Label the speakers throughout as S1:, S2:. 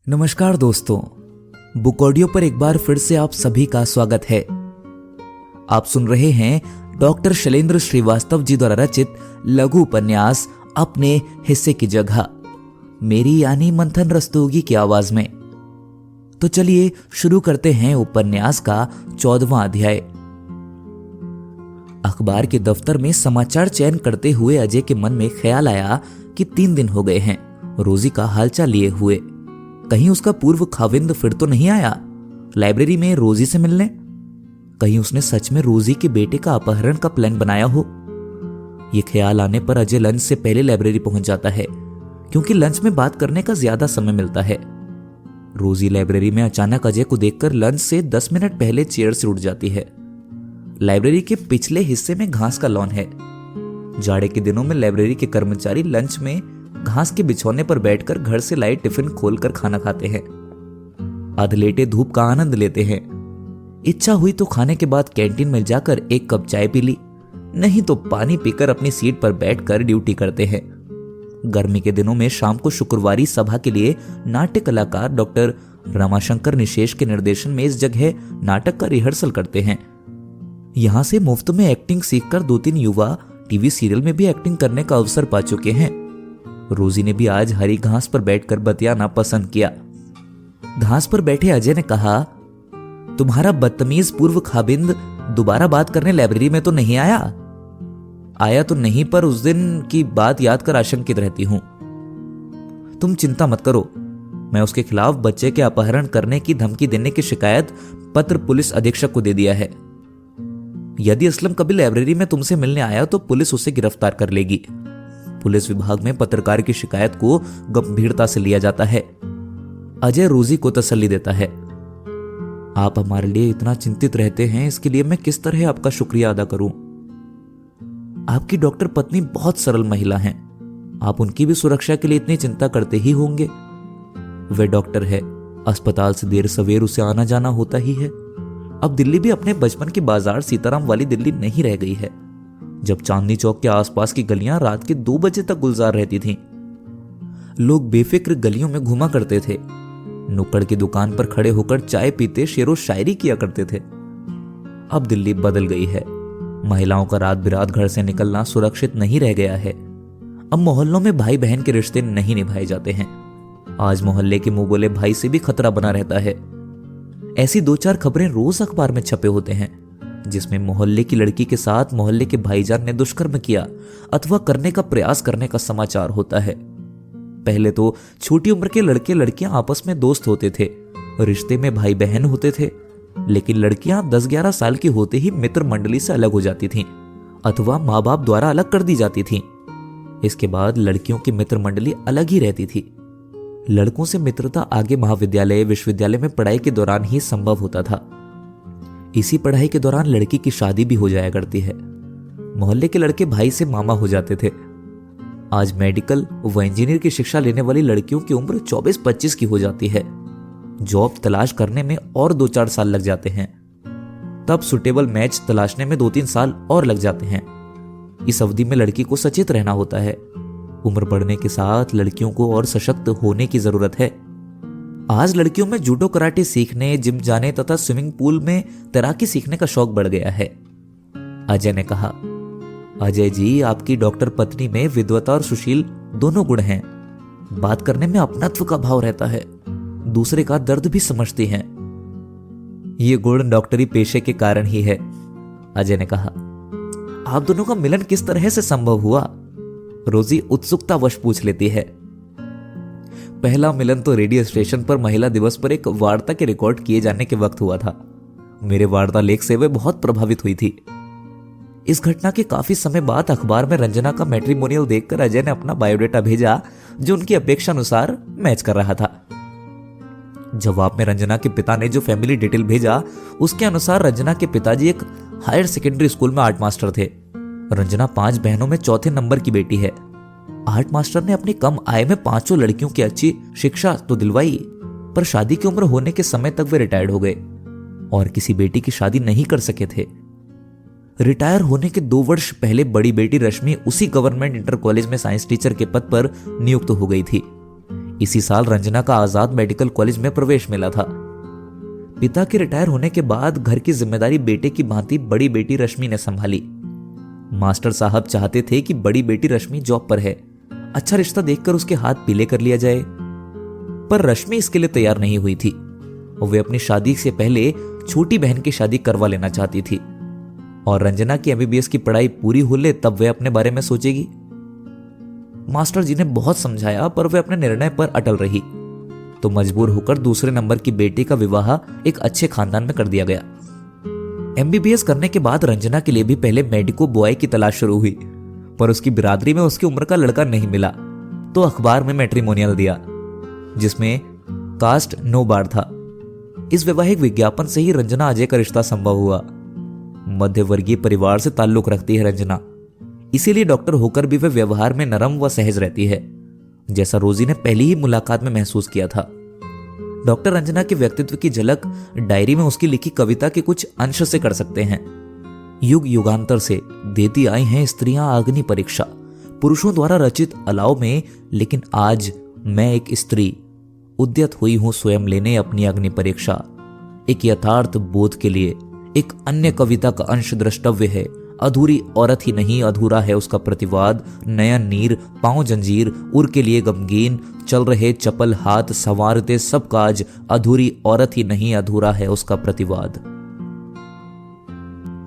S1: नमस्कार दोस्तों, book audio पर एक बार फिर से आप सभी का स्वागत है। आप सुन रहे हैं डॉक्टर शैलेंद्र श्रीवास्तव जी द्वारा रचित लघु उपन्यास अपने हिस्से की जगह, मेरी यानी मंथन रस्तोगी की आवाज में। तो चलिए शुरू करते हैं उपन्यास का 14वां अध्याय। अखबार के दफ्तर में समाचार चयन करते हुए अजय के मन में ख्याल आया कि 3 दिन हो गए हैं रोजी का हालचाल लिए हुए। कहीं उसका पूर्व खाविंद फिर तो नहीं आया लाइब्रेरी में रोजी से मिलने? कहीं उसने सच में रोजी के बेटे का अपहरण का प्लान बनाया हो? यह ख्याल आने पर अजय लंच से पहले लाइब्रेरी पहुंच जाता है, क्योंकि लंच में बात करने का ज्यादा समय मिलता है। रोजी लाइब्रेरी में अचानक अजय को देखकर लंच से 10 मिनट पहले चेयर से उठ जाती है। लाइब्रेरी के पिछले हिस्से में घास का लॉन है। जाड़े के दिनों में लाइब्रेरी के कर्मचारी लंच में घास के बिछौने पर बैठकर घर से लाए टिफिन खोलकर खाना खाते हैं, अधलेटे धूप का आनंद लेते हैं। इच्छा हुई तो खाने के बाद कैंटीन में जाकर एक कप चाय पी ली, नहीं तो पानी पीकर अपनी सीट पर बैठकर ड्यूटी करते हैं। गर्मी के दिनों में शाम को शुक्रवारी सभा के लिए नाट्य कलाकार डॉक्टर रमाशंकर निशेष के निर्देशन में इस जगह नाटक का रिहर्सल करते हैं। यहां से मुफ्त में एक्टिंग सीखकर 2-3 युवा टीवी सीरियल में भी एक्टिंग करने का अवसर पा चुके हैं। रोजी ने भी आज हरी घास पर बैठकर बतियाना पसंद किया। घास पर बैठे अजय ने कहा, तुम्हारा बदतमीज पूर्व खाबिंद दोबारा बात करने लाइब्रेरी में तो नहीं आया? आया तो नहीं, पर उस दिन की बात याद कर आशंकित रहती हूं। तुम चिंता मत करो, मैं उसके खिलाफ बच्चे के अपहरण करने की धमकी देने की शिकायत पत्र पुलिस अधीक्षक को दे दिया है। यदि असलम कभी लाइब्रेरी में तुमसे मिलने आया तो पुलिस उसे गिरफ्तार कर लेगी। पुलिस विभाग में पत्रकार की शिकायत को गंभीरता से लिया जाता है। अजय रोजी को तसल्ली देता है। आप हमारे लिए इतना चिंतित रहते हैं, इसके लिए मैं किस तरह आपका शुक्रिया अदा करूं? आपकी डॉक्टर पत्नी बहुत सरल महिला हैं। आप उनकी भी सुरक्षा के लिए इतनी चिंता करते ही होंगे। वे डॉक्टर है, अस्पताल से देर सवेर उसे आना जाना होता ही है। अब दिल्ली भी अपने बचपन की बाजार सीताराम वाली दिल्ली नहीं रह गई है, जब चांदनी चौक के आसपास की गलियां रात के 2 बजे तक गुलजार रहती थीं। लोग बेफिक्र गलियों में घुमा करते थे, नुक्कड़ की दुकान पर खड़े होकर चाय पीते शेरो शायरी किया करते थे। अब दिल्ली बदल गई है। महिलाओं का रात बिरात घर से निकलना सुरक्षित नहीं रह गया है। अब मोहल्लों में भाई बहन के रिश्ते नहीं निभाए जाते हैं। आज मोहल्ले के मुंह बोले भाई से भी खतरा बना रहता है। ऐसी 2-4 खबरें रोज अखबार में छपे होते हैं, जिसमें मोहल्ले की लड़की के साथ मोहल्ले के भाईजान ने दुष्कर्म किया अथवा करने का प्रयास करने का समाचार होता है। पहले तो छोटी उम्र के लड़के लड़कियां आपस में दोस्त होते थे, रिश्ते में भाई बहन होते थे, लेकिन लड़कियां 10-11 साल की होते ही मित्र मंडली से अलग हो जाती थीं अथवा माँ बाप द्वारा अलग कर दी जाती थीं। इसके बाद लड़कियों की मित्र मंडली अलग ही रहती थी। लड़कों से मित्रता आगे महाविद्यालय विश्वविद्यालय में पढ़ाई के दौरान ही संभव होता था। इसी पढ़ाई के दौरान लड़की की शादी भी हो जाया करती है। मोहल्ले के लड़के भाई से मामा हो जाते थे। आज मेडिकल व इंजीनियर की शिक्षा लेने वाली लड़कियों की उम्र 24-25 की हो जाती है। जॉब तलाश करने में और 2-4 साल लग जाते हैं। तब सुटेबल मैच तलाशने में 2-3 साल और लग जाते हैं। इस अवधि में लड़की को सचेत रहना होता है। उम्र बढ़ने के साथ लड़कियों को और सशक्त होने की जरूरत है। आज लड़कियों में जूडो कराटे सीखने, जिम जाने तथा स्विमिंग पूल में तैराकी सीखने का शौक बढ़ गया है। अजय ने कहा, अजय जी, आपकी डॉक्टर पत्नी में विद्वता और सुशील दोनों गुण हैं। बात करने में अपनत्व का भाव रहता है, दूसरे का दर्द भी समझती हैं। ये गुण डॉक्टरी पेशे के कारण ही है। अजय ने कहा, आप दोनों का मिलन किस तरह से संभव हुआ? रोजी उत्सुकतावश पूछ लेती है। पहला मिलन तो रेडियो स्टेशन पर महिला दिवस पर एक वार्ता के रिकॉर्ड किए जाने के वक्त हुआ था। मेरे वार्ता लेख से वे बहुत प्रभावित हुई थी। इस घटना के काफी समय बाद अखबार में रंजना का मैट्रिमोनियल देखकर अजय ने अपना बायोडेटा भेजा, जो उनकी अपेक्षा अनुसार मैच कर रहा था। जवाब में रंजना के पिता ने जो फैमिली डिटेल भेजा, उसके अनुसार रंजना के पिताजी एक हायर सेकेंडरी स्कूल में आर्ट मास्टर थे। रंजना 5 बहनों में चौथे नंबर की बेटी है। आर्ट मास्टर ने अपनी कम आय में 5 लड़कियों की अच्छी शिक्षा तो दिलवाई, पर शादी की उम्र होने के समय तक वे रिटायर्ड हो गए और किसी बेटी की शादी नहीं कर सके थे। रिटायर होने के 2 वर्ष पहले बड़ी बेटी रश्मि उसी गवर्नमेंट इंटर कॉलेज में साइंस टीचर के पद पर नियुक्त हो गई थी। इसी साल रंजना का आजाद मेडिकल कॉलेज में प्रवेश मिला था। पिता के रिटायर होने के बाद घर की जिम्मेदारी बेटे की भांति बड़ी बेटी रश्मि ने संभाली। मास्टर साहब चाहते थे कि बड़ी बेटी रश्मि जॉब पर है, अच्छा रिश्ता देखकर उसके हाथ पीले कर लिया जाए, पर रश्मि इसके लिए तैयार नहीं हुई थी। वे अपनी शादी से पहले छोटी बहन की शादी करवा लेना चाहती थी और रंजना की एमबीबीएस की पढ़ाई पूरी हो ले तब वे अपने बारे में सोचेगी। मास्टर जी ने बहुत समझाया पर वे अपने निर्णय पर अटल रही, तो मजबूर होकर दूसरे नंबर की बेटी का विवाह एक अच्छे खानदान में कर दिया गया। एमबीबीएस करने के बाद रंजना के लिए भी पहले मेडिको बॉय की तलाश शुरू हुई, पर उसकी बिरादरी में उसकी उम्र का लड़का नहीं मिला, तो अखबार में मैट्रिमोनियल दिया जिसमें कास्ट नो बार था। इस वैवाहिक विज्ञापन से ही रंजना अजय का रिश्ता संभव हुआ। मध्य वर्गीय परिवार से ताल्लुक रखती है रंजना, इसीलिए डॉक्टर होकर भी वे व्यवहार में नरम व सहज रहती है, जैसा रोजी ने पहली ही मुलाकात में महसूस किया था। डॉक्टर रंजना के व्यक्तित्व की झलक डायरी में उसकी लिखी कविता के कुछ अंश से कर सकते हैं। युग युगांतर से देती आई हैं स्त्रियां अग्नि परीक्षा, पुरुषों द्वारा रचित अलाव में, लेकिन आज मैं एक स्त्री उद्यत हुई हूं स्वयं लेने अपनी अग्नि परीक्षा। एक यथार्थ बोध के लिए एक अन्य कविता का अंश द्रष्टव्य है। अधूरी औरत ही नहीं अधूरा है उसका प्रतिवाद। नयन नीर पांव जंजीर उर के लिए गमगीन, चल रहे चपल हाथ संवारते सब काज। अधूरी औरत ही नहीं अधूरा है उसका प्रतिवाद।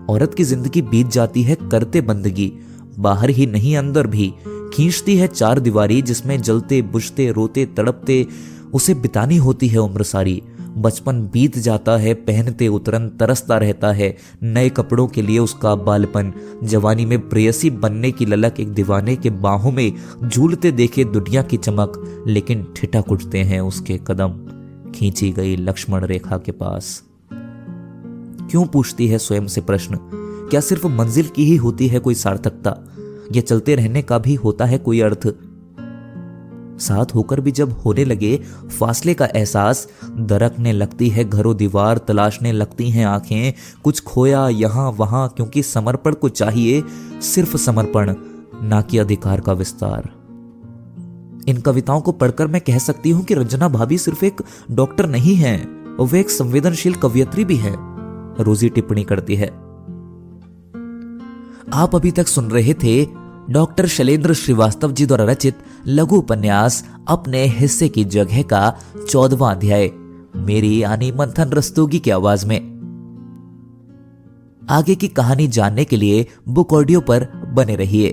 S1: औरत की जिंदगी बीत जाती है करते बंदगी, बाहर ही नहीं अंदर भी। खींचती है चार दीवारी जिसमें जलते बुझते रोते तड़पते उसे बितानी होती है उम्र सारी। बचपन बीत जाता है पहनते उतरन तरसता रहता है नए कपड़ों के लिए उसका बालपन। जवानी में प्रेयसी बनने की ललक एक दीवाने के बाहों में झूलते देखे दुनिया की चमक, लेकिन ठिठक उठते हैं उसके कदम खींची गई लक्ष्मण रेखा के पास। क्यों पूछती है स्वयं से प्रश्न, क्या सिर्फ मंजिल की ही होती है कोई सार्थकता, या चलते रहने का भी होता है कोई अर्थ। साथ होकर भी जब होने लगे फासले का एहसास, दरकने लगती है घरों दीवार, तलाशने लगती हैं आंखें कुछ खोया यहाँ वहां, क्योंकि समर्पण को चाहिए सिर्फ समर्पण, ना कि अधिकार का विस्तार। इन कविताओं को पढ़कर मैं कह सकती हूं कि रंजना भाभी सिर्फ एक डॉक्टर नहीं है, वे एक संवेदनशील कवयित्री भी है, रोजी टिप्पणी करती है। आप अभी तक सुन रहे थे डॉक्टर शैलेंद्र श्रीवास्तव जी द्वारा रचित लघु उपन्यास अपने हिस्से की जगह का 14वां अध्याय, मेरी यानी मंथन रस्तोगी की आवाज में। आगे की कहानी जानने के लिए बुक ऑडियो पर बने रहिए।